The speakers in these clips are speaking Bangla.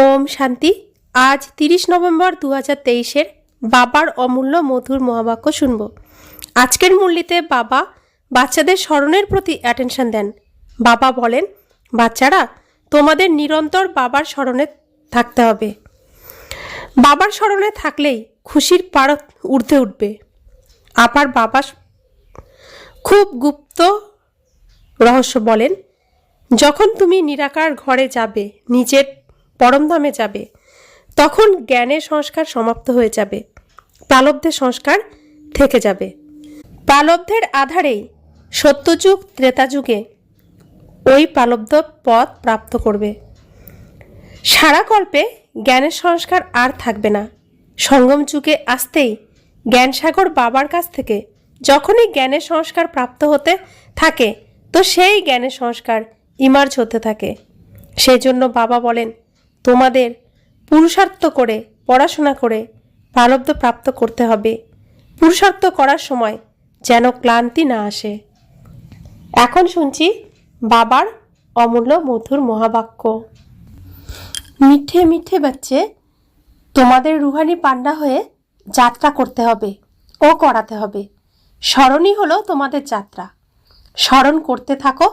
ওম শান্তি। আজ 30 নভেম্বর 2023-এর বাবার অমূল্য মধুর মহাবাক্য শুনব। আজকের মুরলিতে বাবা বাচ্চাদের স্মরণের প্রতি অ্যাটেনশন দেন। বাবা বলেন, বাচ্চারা তোমাদের নিরন্তর বাবার স্মরণে থাকতে হবে। বাবার স্মরণে থাকলেই খুশির পারদ ঊর্ধ্বে উঠবে। আবার বাবা খুব গুপ্ত রহস্য বলেন, যখন তুমি নিরাকার ঘরে যাবে, নিজের পরমধামে যাবে, তখন জ্ঞানের সংস্কার সমাপ্ত হয়ে যাবে, প্রালব্ধের সংস্কার থেকে যাবে। প্রালব্ধের আধারেই সত্যযুগ ত্রেতাযুগে ওই প্রালব্ধ পথ প্রাপ্ত করবে। সারা কল্পে জ্ঞানের সংস্কার আর থাকবে না। সঙ্গম যুগে আসতেই জ্ঞানসাগর বাবার কাছ থেকে যখনই জ্ঞানের সংস্কার প্রাপ্ত হতে থাকে, তো সেই জ্ঞানের সংস্কার ইমার্জ হতে থাকে। সেই জন্য বাবা বলেন, তোমাদের পুরুষার্থ করে পড়াশোনা করে প্রালব্ধ প্রাপ্ত করতে হবে। পুরুষার্থ করার সময় যেন ক্লান্তি না আসে। এখন শুনছি বাবার অমূল্য মধুর মহাবাক্য। মিঠে মিঠে বাচ্চে, তোমাদের রুহানি পান্ডা হয়ে যাত্রা করতে হবে ও করাতে হবে। স্মরণই হলো তোমাদের যাত্রা। স্মরণ করতে থাকো,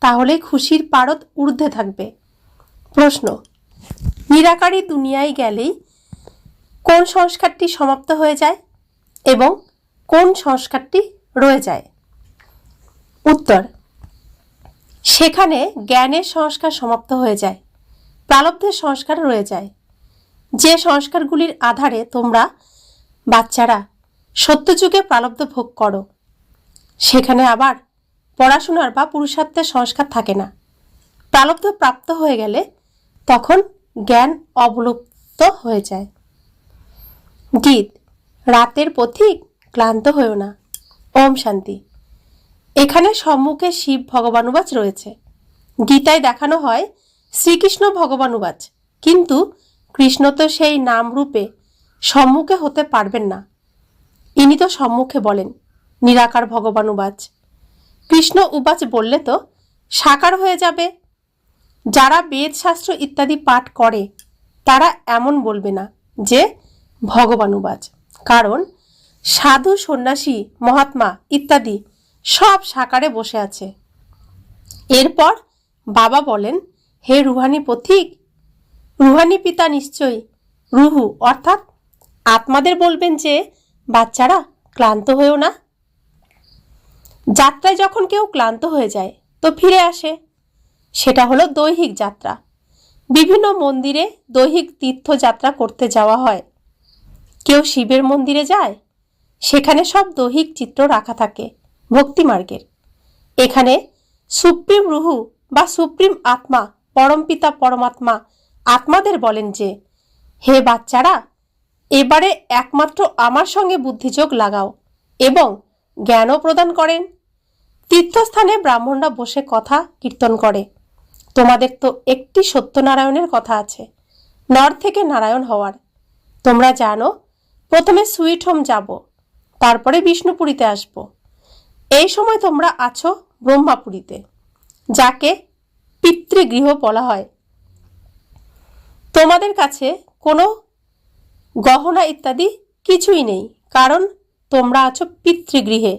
তাহলে খুশির পারদ ঊর্ধ্বে থাকবে। প্রশ্ন, নিরাকারী দুনিয়ায় গেলেই কোন সংস্কারটি সমাপ্ত হয়ে যায় এবং কোন সংস্কারটি রয়ে যায়? উত্তর, সেখানে জ্ঞানের সংস্কার সমাপ্ত হয়ে যায়, প্রালব্ধের সংস্কার রয়ে যায়। যে সংস্কারগুলির আধারে তোমরা বাচ্চারা সত্যযুগে প্রালব্ধ ভোগ করো, সেখানে আবার পড়াশোনার বা পুরুষার্থের সংস্কার থাকে না। প্রালব্ধ প্রাপ্ত হয়ে গেলে তখন জ্ঞান অবলুপ্ত হয়ে যায়। গীত, রাতের পথিক ক্লান্ত হয়েও না। ওম শান্তি। এখানে সম্মুখে শিব ভগবানুবাচ রয়েছে। গীতায় দেখানো হয় শ্রীকৃষ্ণ ভগবানুবাচ, কিন্তু কৃষ্ণ তো সেই নাম রূপে সম্মুখে হতে পারবেন না। ইনি তো সম্মুখে বলেন, নিরাকার ভগবানুবাচ। কৃষ্ণ উবাচ বললে তো সাকার হয়ে যাবে। যারা বেদ শাস্ত্র ইত্যাদি পাঠ করে তারা এমন বলবে না যে ভগবানুবাচ, কারণ সাধু সন্ন্যাসী মহাত্মা ইত্যাদি সব সাকারে বসে আছে। এরপর বাবা বলেন, হে রুহানি পথিক, রুহানি পিতা নিশ্চয়ই রুহু অর্থাৎ আত্মাদের বলবেন যে বাচ্চারা ক্লান্ত হয়েও না। যাত্রায় যখন কেউ ক্লান্ত হয়ে যায় তো ফিরে আসে, সেটা হলো দৈহিক যাত্রা। বিভিন্ন মন্দিরে দৈহিক তীর্থযাত্রা করতে যাওয়া হয়। কেউ শিবের মন্দিরে যায়, সেখানে সব দৈহিক চিত্র রাখা থাকে ভক্তিমার্গের। এখানে সুপ্রিম রুহু বা সুপ্রিম আত্মা, পরমপিতা পরমাত্মা আত্মাদের বলেন যে, হে বাচ্চারা, এবারে একমাত্র আমার সঙ্গে বুদ্ধিযোগ লাগাও এবং জ্ঞানও প্রদান করেন। তীর্থস্থানে ব্রাহ্মণরা বসে কথা কীর্তন করে। তোমাদের তো একটি সত্যনারায়ণের কথা আছে, নর থেকে নারায়ণ হওয়ার। তোমরা জানো, প্রথমে সুইট হোম যাব, তারপরে বিষ্ণুপুরীতে আসব। এই সময় তোমরা আছো ব্রহ্মাপুরীতে, যাকে পিতৃগৃহ বলা হয়। তোমাদের কাছে কোনো গহনা ইত্যাদি কিছুই নেই, কারণ তোমরা আছো পিতৃগৃহে।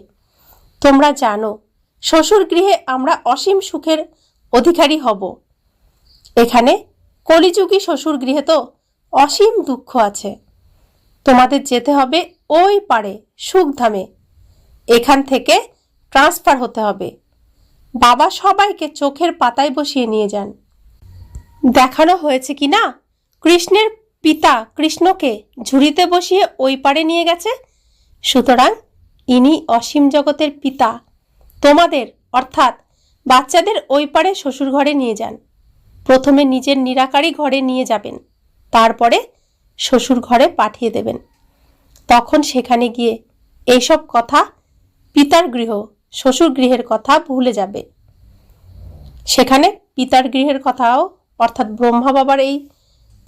তোমরা জানো, শ্বশুর গৃহে আমরা অসীম সুখের অধিকারী হব। এখানে কলিযুগী শ্বশুর গৃহে তো অসীম দুঃখ আছে। তোমাদের যেতে হবে ওই পারে সুখধামে। এখান থেকে ট্রান্সফার হতে হবে। বাবা সবাইকে চোখের পাতায় বসিয়ে নিয়ে যান। দেখানো হয়েছে কি না, কৃষ্ণের পিতা কৃষ্ণকে ঝুড়িতে বসিয়ে ওই পারে নিয়ে গেছে। সুতরাং ইনি অসীম জগতের পিতা। তোমাদের অর্থাৎ বাচ্চাদের ওই পারে শ্বশুর ঘরে নিয়ে যান। প্রথমে নিজের নিরাকারী ঘরে নিয়ে যাবেন, তারপরে শ্বশুর ঘরে পাঠিয়ে দেবেন। তখন সেখানে গিয়ে এইসব কথা, পিতার গৃহ শ্বশুর গৃহের কথা ভুলে যাবে। সেখানে পিতার গৃহের কথাও অর্থাৎ ব্রহ্মা বাবার এই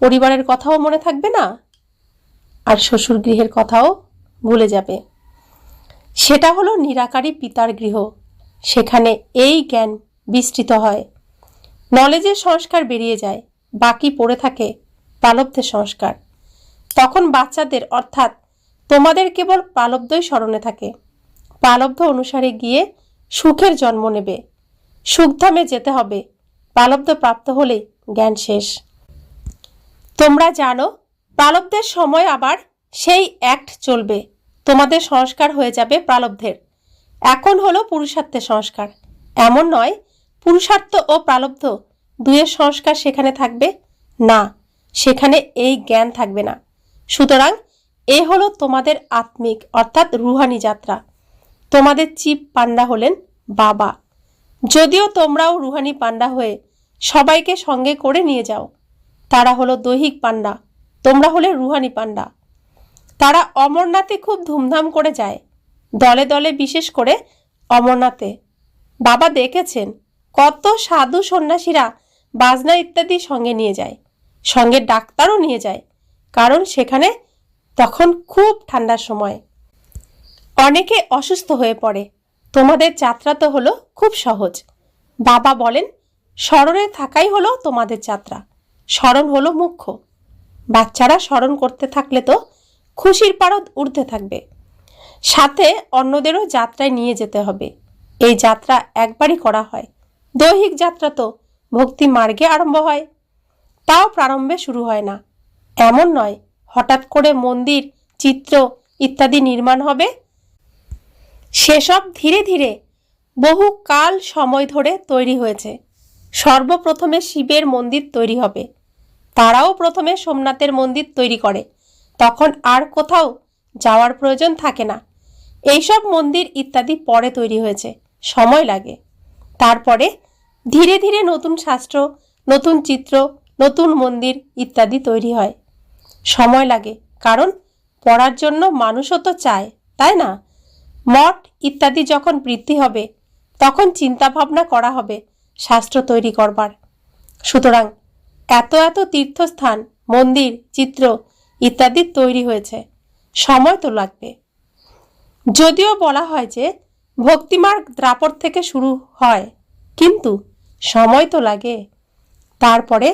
পরিবারের কথাও মনে থাকবে না, আর শ্বশুর গৃহের কথাও ভুলে যাবে। সেটা হলো নিরাকারী পিতার গৃহ। সেখানে এই জ্ঞান বিস্তৃত হয়, নলেজের সংস্কার বেরিয়ে যায়, বাকি পড়ে থাকে প্রারব্ধের সংস্কার। তখন বাচ্চাদের অর্থাৎ তোমাদের কেবল প্রারব্ধই স্মরণে থাকে। প্রারব্ধ অনুসারে গিয়ে সুখের জন্ম নেবে, সুখধামে যেতে হবে। প্রারব্ধ প্রাপ্ত হলেই জ্ঞান শেষ। তোমরা জানো প্রারব্ধের সময় আবার সেই অ্যাক্ট চলবে, তোমাদের সংস্কার হয়ে যাবে প্রারব্ধের। এখন হলো পুরুষার্থের সংস্কার। এমন নয় পুরুষার্থ ও প্রারব্ধ দুয়ের সংস্কার সেখানে থাকবে না, সেখানে এই জ্ঞান থাকবে না। সুতরাং এ হলো তোমাদের আত্মিক অর্থাৎ রুহানি যাত্রা। তোমাদের চিফ পান্ডা হলেন বাবা। যদিও তোমরাও রুহানি পান্ডা হয়ে সবাইকে সঙ্গে করে নিয়ে যাও। তারা হলো দৈহিক পান্ডা, তোমরা হলে রুহানি পান্ডা। তারা অমরনাথে খুব ধুমধাম করে যায়, দলে দলে, বিশেষ করে অমরনাথে। বাবা দেখেছেন কত সাধু সন্ন্যাসীরা বাজনা ইত্যাদি সঙ্গে নিয়ে যায়, সঙ্গে ডাক্তারও নিয়ে যায়, কারণ সেখানে তখন খুব ঠান্ডার সময়। অনেকে অসুস্থ হয়ে পড়ে। তোমাদের যাত্রা তো হলো খুব সহজ। বাবা বলেন স্মরণে থাকাই হলো তোমাদের যাত্রা, স্মরণ হলো মুখ্য। বাচ্চারা স্মরণ করতে থাকলে তো খুশির পারদ উঠতে থাকবে। সাথে অন্যদেরও যাত্রায় নিয়ে যেতে হবে। এই যাত্রা একবারই করা হয়। দৈহিক যাত্রা তো ভক্তি মার্গে আরম্ভ হয়, তাও প্রারম্ভে শুরু হয় না। এমন নয় হঠাৎ করে মন্দির, চিত্র ইত্যাদি নির্মাণ হবে। সেসব ধীরে ধীরে বহু কাল সময় ধরে তৈরি হয়েছে। সর্বপ্রথমে শিবের মন্দির তৈরি হবে। তারাও প্রথমে সোমনাথের মন্দির তৈরি করে, তখন আর কোথাও যাওয়ার প্রয়োজন থাকে না। এইসব মন্দির ইত্যাদি পরে তৈরি হয়েছে, সময় লাগে। তারপরে ধীরে ধীরে নতুন শাস্ত্র, নতুন চিত্র, নতুন মন্দির ইত্যাদি তৈরি হয়। সময় লাগে, কারণ পড়ার জন্য মানুষও তো চায়, তাই না? মঠ ইত্যাদি যখন বৃদ্ধি হবে তখন চিন্তা ভাবনা করা হবে শাস্ত্র তৈরি করবার। সুতরাং এত এত তীর্থস্থান, মন্দির, চিত্র ইত্যাদি তৈরি হয়েছে, সময় তো লাগবে। যদিও বলা হয় যে ভক্তিমার্গ দ্রাপর থেকে শুরু হয়, কিন্তু সময় তো লাগে। তারপরে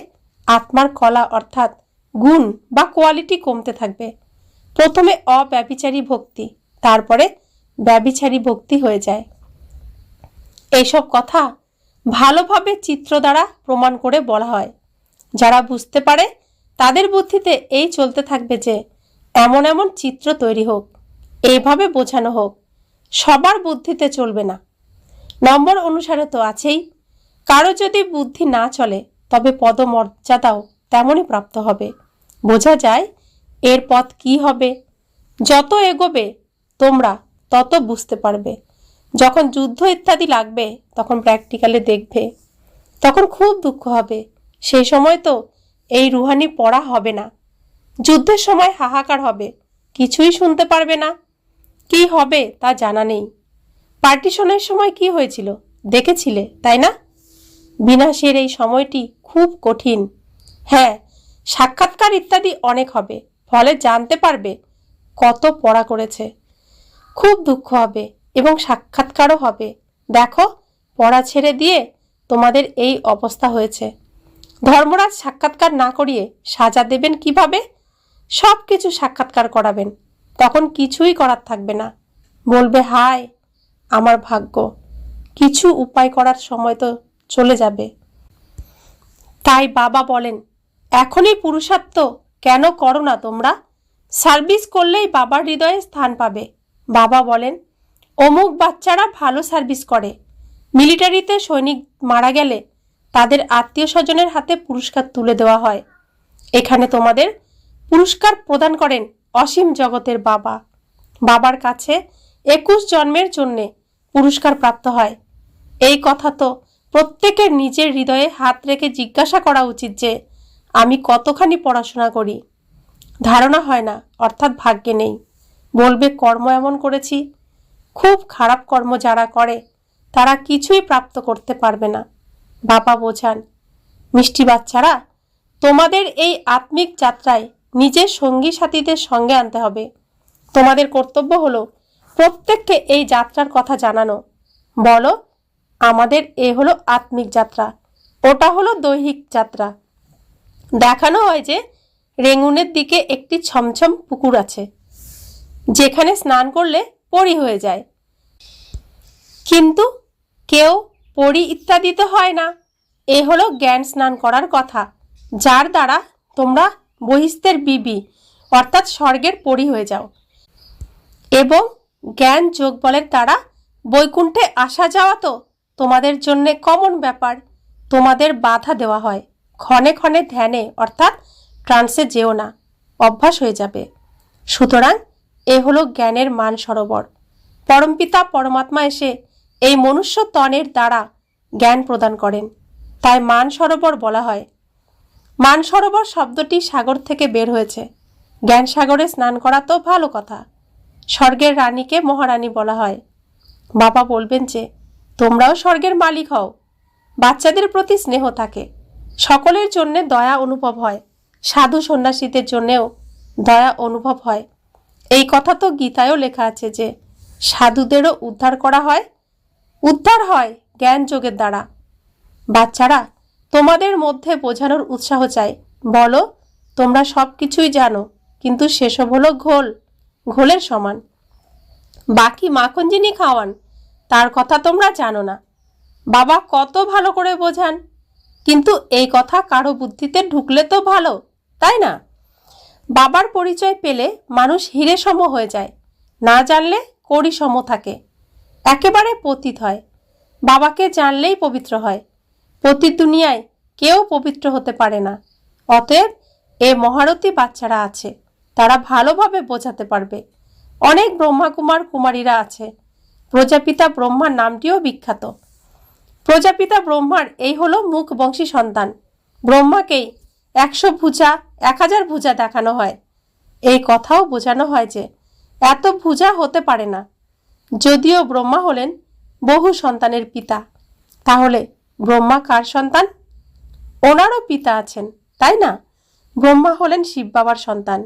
আত্মার কলা অর্থাৎ গুণ বা কোয়ালিটি কমতে থাকবে। প্রথমে অব্যভিচারী ভক্তি, তারপরে ব্যভিচারী ভক্তি হয়ে যায়। এইসব কথা ভালোভাবে চিত্র দ্বারা প্রমাণ করে বলা হয়। যারা বুঝতে পারে তাদের বুদ্ধিতে এই চলতে থাকবে যে এমন এমন চিত্র তৈরি হোক, এইভাবে বোঝানো হোক। সবার বুদ্ধিতে চলবে না, নম্বর অনুসারে তো আছেই। কারো যদি বুদ্ধি না চলে তবে পদমর্যাদাও তেমনই প্রাপ্ত হবে। বোঝা যায় এর পথ কি হবে। যত এগোবে তোমরা তত বুঝতে পারবে। যখন যুদ্ধ ইত্যাদি লাগবে তখন প্র্যাকটিক্যালে দেখবে, তখন খুব দুঃখ হবে। সেই সময় তো এই রুহানি পড়া হবে না। যুদ্ধের সময় হাহাকার হবে, কিছুই শুনতে পারবে না। কি হবে তা জানা নেই। পার্টিশনের সময় কি হয়েছিল দেখেছিলে, তাই না? বিনাশের এই সময়টি খুব কঠিন। হ্যাঁ, সাক্ষাৎকার ইত্যাদি অনেক হবে, ফলে জানতে পারবে কত পড়া করেছে। খুব দুঃখ হবে এবং সাক্ষাৎকারও হবে। দেখো, পড়া ছেড়ে দিয়ে তোমাদের এই অবস্থা হয়েছে। ধর্মরাজ সাক্ষাৎকার না করিয়ে সাজা দেবেন কিভাবে? সব কিছু সাক্ষাৎকার করাবেন, তখন কিছুই করার থাকবে না। বলবে হায় আমার ভাগ্য, কিছু উপায় করার সময় তো চলে যাবে। তাই বাবা বলেন এখনই পুরুষার্থ কেন করো না তোমরা? সার্ভিস করলেই বাবার হৃদয়ে স্থান পাবে। বাবা বলেন অমুক বাচ্চারা ভালো সার্ভিস করে। মিলিটারিতে সৈনিক মারা গেলে তাদের আত্মীয় স্বজনের হাতে পুরস্কার তুলে দেওয়া হয়। এখানে তোমাদের পুরস্কার প্রদান করেন অসীম জগতের বাবা। বাবার কাছে 21 জন্মের জন্যে পুরস্কার প্রাপ্ত হয়। এই কথা তো প্রত্যেকের নিজের হৃদয়ে হাত রেখে জিজ্ঞাসা করা উচিত যে আমি কতখানি পড়াশোনা করি। ধারণা হয় না অর্থাৎ ভাগ্যে নেই। বলবে কর্ম এমন করেছি। খুব খারাপ কর্ম যারা করে তারা কিছুই প্রাপ্ত করতে পারবে না। বাবা বোঝান মিষ্টি বাচ্চারা, তোমাদের এই আত্মিক যাত্রায় নিজের সঙ্গী সাথীদের সঙ্গে আনতে হবে। তোমাদের কর্তব্য হলো প্রত্যেককে এই যাত্রার কথা জানানো। বলো আমাদের এ হলো আত্মিক যাত্রা, ওটা হলো দৈহিক যাত্রা। দেখানো হয় যে রেঙ্গুনের দিকে একটি ছমছম পুকুর আছে, যেখানে স্নান করলে পরি হয়ে যায়। কিন্তু কেউ পরি ইত্যাদি তো হয় না। এ হলো জ্ঞান স্নান করার কথা, যার দ্বারা তোমরা বহিস্থের বিবি অর্থাৎ স্বর্গের পরি হয়ে যাও এবং জ্ঞান যোগ বলের দ্বারা বৈকুণ্ঠে আসা যাওয়া তো তোমাদের জন্য কমন ব্যাপার। তোমাদের বাধা দেওয়া হয়, ক্ষণে ক্ষণে ধ্যানে অর্থাৎ ট্রান্সে যেও না, অভ্যাস হয়ে যাবে। সুতরাং এ হলো জ্ঞানের মান সরোবর। পরমপিতা পরমাত্মা এসে এই মনুষ্য তনের দ্বারা জ্ঞান প্রদান করেন, তাই মান সরোবর বলা হয়। মান সরোবর শব্দটি সাগর থেকে বের হয়েছে। জ্ঞান সাগরে স্নান করা তো ভালো কথা। স্বর্গের রানীকে মহারানী বলা হয়। বাবা বলবেন যে তোমরাও স্বর্গের মালিক হও। বাচ্চাদের প্রতি স্নেহ থাকে, সকলের জন্যে দয়া অনুভব হয়, সাধু সন্ন্যাসীদের জন্যেও দয়া অনুভব হয়। এই কথা তো গীতায়ও লেখা আছে যে সাধুদেরও উদ্ধার করা হয়, উদ্ধার হয় জ্ঞান যোগের দ্বারা। বাচ্চারা, তোমাদের মধ্যে বোঝানোর উৎসাহ চাই। বলো তোমরা সব কিছুই জানো, কিন্তু সেসব হলো ঘোল, ঘোলের সমান। বাকি মাখন যিনি খাওয়ান তার কথা তোমরা জানো না। বাবা কত ভালো করে বোঝান, কিন্তু এই কথা কারো বুদ্ধিতে ঢুকলে তো ভালো, তাই না? বাবার পরিচয় পেলে মানুষ হিরে সম হয়ে যায়, না জানলে কড়ি সম থাকে, একেবারে পতিত হয়। বাবাকে জানলেই পবিত্র হয়। পতিত দুনিয়ায় কেউ পবিত্র হতে পারে না। অতএব এ মহারথী বাচ্চারা আছে, তারা ভালোভাবে বোঝাতে পারবে। অনেক ব্রহ্মাকুমার কুমারীরা আছে। প্রজাপিতা ব্রহ্মার নামটিও বিখ্যাত। প্রজাপিতা ব্রহ্মার এই হলো মুখ বংশী সন্তান। ব্রহ্মাকেই 100 ভুজা 1000 ভুজা দেখানো হয়। এই কথাও বোঝানো হয় যে এত ভুজা হতে পারে না। যদিও ব্রহ্মা হলেন বহু সন্তানের পিতা, তাহলে ব্রহ্মা কার সন্তান? ওনারও পিতা আছেন, তাই না? ব্রহ্মা হলেন শিব বাবার সন্তান।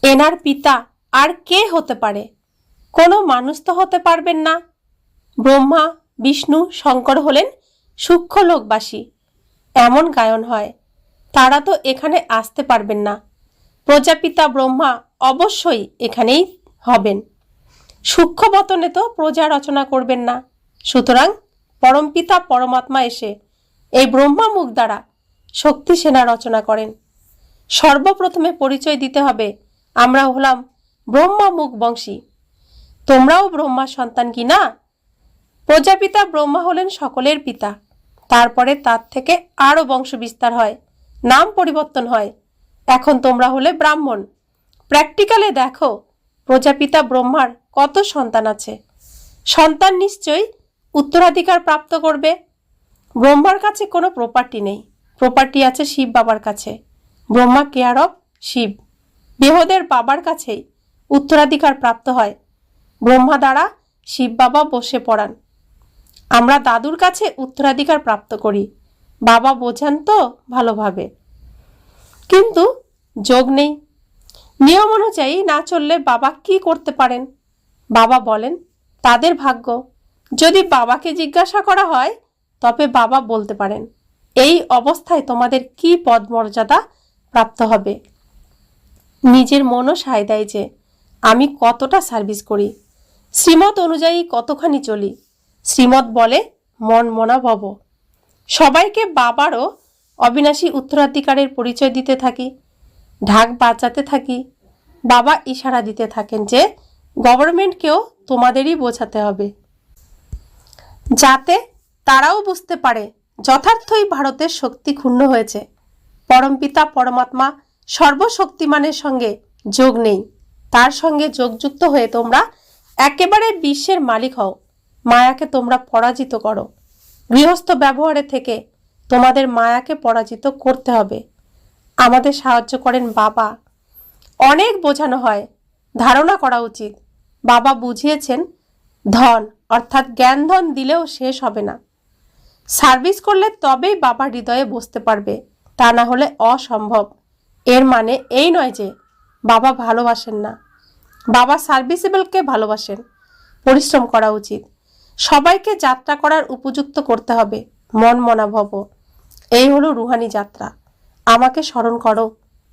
এনার পিতা আর কে হতে পারে? কোনো মানুষ তো হতে পারবেন না। ব্রহ্মা, বিষ্ণু, শঙ্কর হলেন সূক্ষ্ম লোকবাসী, এমন গায়ন হয়। তারা তো এখানে আসতে পারবেন না। প্রজাপিতা ব্রহ্মা অবশ্যই এখানেই হবেন। সূক্ষ্ম বতনে তো প্রজা রচনা করবেন না। সুতরাং পরমপিতা পরমাত্মা এসে এই ব্রহ্মা মুখ দ্বারা শক্তি সেনা রচনা করেন। সর্বপ্রথমে পরিচয় দিতে হবে আমরা হলাম ব্রহ্মা মুখ বংশী। তোমরাও ব্রহ্মার সন্তান কি না? প্রজাপিতা ব্রহ্মা হলেন সকলের পিতা। তারপরে তার থেকে আরও বংশ বিস্তার হয়, নাম পরিবর্তন হয়। এখন তোমরা হলে ব্রাহ্মণ। প্র্যাকটিক্যালে দেখো প্রজাপিতা ব্রহ্মার কত সন্তান আছে। সন্তান নিশ্চয়ই উত্তরাধিকার প্রাপ্ত করবে। ব্রহ্মার কাছে কোনো প্রপার্টি নেই, প্রপার্টি আছে শিব বাবার কাছে। Brahma care of Shiva. দেহদের বাবার কাছেই উত্তরাধিকার প্রাপ্ত হয়। ব্রহ্মা দ্বারা শিব বাবা বসে পড়ান। আমরা দাদুর কাছে উত্তরাধিকার প্রাপ্ত করি। বাবা বোঝান তো ভালোভাবে, কিন্তু যোগ নেই। নিয়ম অনুযায়ী না চললে বাবা কি করতে পারেন? বাবা বলেন তাদের ভাগ্য। যদি বাবাকে জিজ্ঞাসা করা হয় তবে বাবা বলতে পারেন এই অবস্থায় তোমাদের কি পদ মর্যাদা প্রাপ্ত হবে। নিজের মনও সায় দেয় যে আমি কতটা সার্ভিস করি, শ্রীমত অনুযায়ী কতখানি চলি। শ্রীমত বলে মন মনা ভব। সবাইকে বাবারও অবিনাশী উত্তরাধিকারের পরিচয় দিতে থাকি, ঢাক বাজাতে থাকি। বাবা ইশারা দিতে থাকেন যে গভর্নমেন্টকেও তোমাদেরই বোঝাতে হবে, যাতে তারাও বুঝতে পারে যথার্থই ভারতের শক্তি ক্ষুণ্ণ হয়েছে। পরমপিতা পরমাত্মা সর্বশক্তিমানের সঙ্গে যোগ নেই, তার সঙ্গে যোগযুক্ত হয়ে তোমরা একেবারে বিশ্বের মালিক হও। মায়াকে তোমরা পরাজিত করো। গৃহস্থ ব্যবহারে থেকে তোমাদের মায়াকে পরাজিত করতে হবে। আমাদের সাহায্য করেন বাবা। অনেক বোঝানো হয়, ধারণা করা উচিত। বাবা বুঝিয়েছেন ধন অর্থাৎ জ্ঞান ধন দিলেও শেষ হবে না। সার্ভিস করলে তবেই বাবা হৃদয়ে বসতে পারবে, তা না হলে অসম্ভব। এর মানে এই নয় যে বাবা ভালোবাসেন না। বাবা সার্ভিসেবলকে ভালোবাসেন। পরিশ্রম করা উচিত। সবাইকে যাত্রা করার উপযুক্ত করতে হবে। মন মনা ভব। এই হলো রুহানি যাত্রা। আমাকে স্মরণ করো,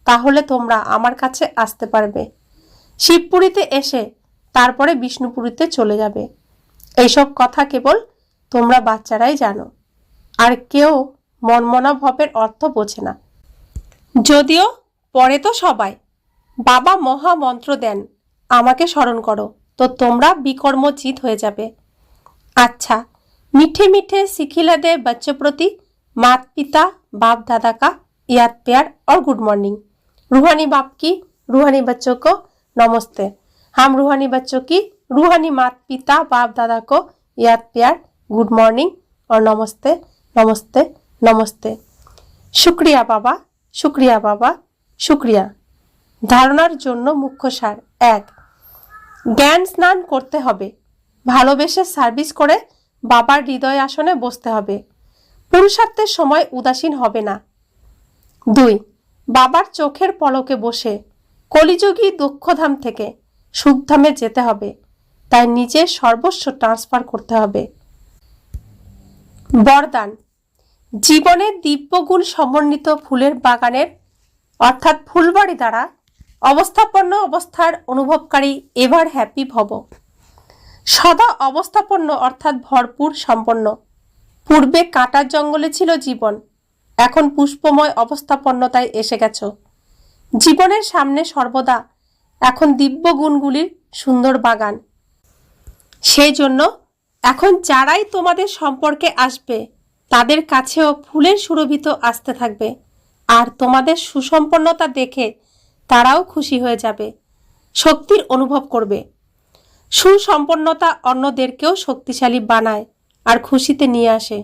তাহলে তোমরা আমার কাছে আসতে পারবে। শিবপুরীতে এসে তারপরে বিষ্ণুপুরীতে চলে যাবে। এইসব কথা কেবল তোমরা বাচ্চারাই জানো, আর কেউ মনমনা ভাবের অর্থ বোঝে না। যদিও পরে তো সবাই বাবা মহামন্ত্র দেন, আমাকে স্মরণ করো, তো তোমরা বিকর্মজিৎ হয়ে যাবে। अच्छा, मीठे मीठे सिखिला दे बच्चों प्रति माता पिता बाप दादा का याद प्यार और गुड मॉर्निंग। रूहानी बाप की रूहानी बच्चों को नमस्ते। हम रूहानी बच्चों की रूहानी माता पिता बाप दादा को याद प्यार गुड मॉर्निंग और नमस्ते नमस्ते नमस्ते। शुक्रिया बाबा, शुक्रिया बाबा, शुक्रिया। ধারণার জন্য মুখ্য সার। 1, জ্ঞান স্নান করতে হবে, ভালোবেসে সার্ভিস করে বাবার হৃদয় আসনে বসতে হবে, পুরুষার্থের সময় উদাসীন হবে না। 2, বাবার চোখের পলকে বসে কলিযুগী দুঃখধাম থেকে সুখধামে যেতে হবে, তাই নিজের সর্বস্ব ট্রান্সফার করতে হবে। বরদান, জীবনের দিব্যগুণ সমন্বিত ফুলের বাগানের অর্থাৎ ফুলবাড়ি দ্বারা অবস্থাপন্ন অবস্থার অনুভবকারী এভার হ্যাপি ভব। সদা অবস্থাপন্ন অর্থাৎ ভরপুর সম্পন্ন। পূর্বে কাঁটার জঙ্গলে ছিল জীবন, এখন পুষ্পময় অবস্থাপন্নতায় এসে গেছ। জীবনের সামনে সর্বদা এখন দিব্য গুণগুলির সুন্দর বাগান। সেই জন্য এখন যারাই তোমাদের সম্পর্কে আসবে তাদের কাছেও ফুলের সুরভিত আসতে থাকবে, আর তোমাদের সুসম্পন্নতা দেখে তারাও খুশি হয়ে যাবে, শক্তির অনুভব করবে। সুসম্পন্নতা অন্যদেরকেও শক্তিশালী বানায় আর খুশিতে নিয়ে আসে।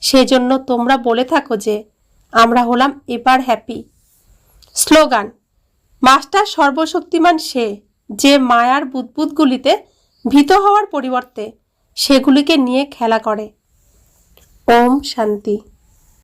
সেজন্য তোমরা বলে থাকো যে আমরা হলাম এবার হ্যাপি। স্লোগান, মাস্টার সর্বশক্তিমান সে যে মায়ার বুদবুদগুলিতে ভীত হওয়ার পরিবর্তে সেগুলিকে নিয়ে খেলা করে। ওম শান্তি।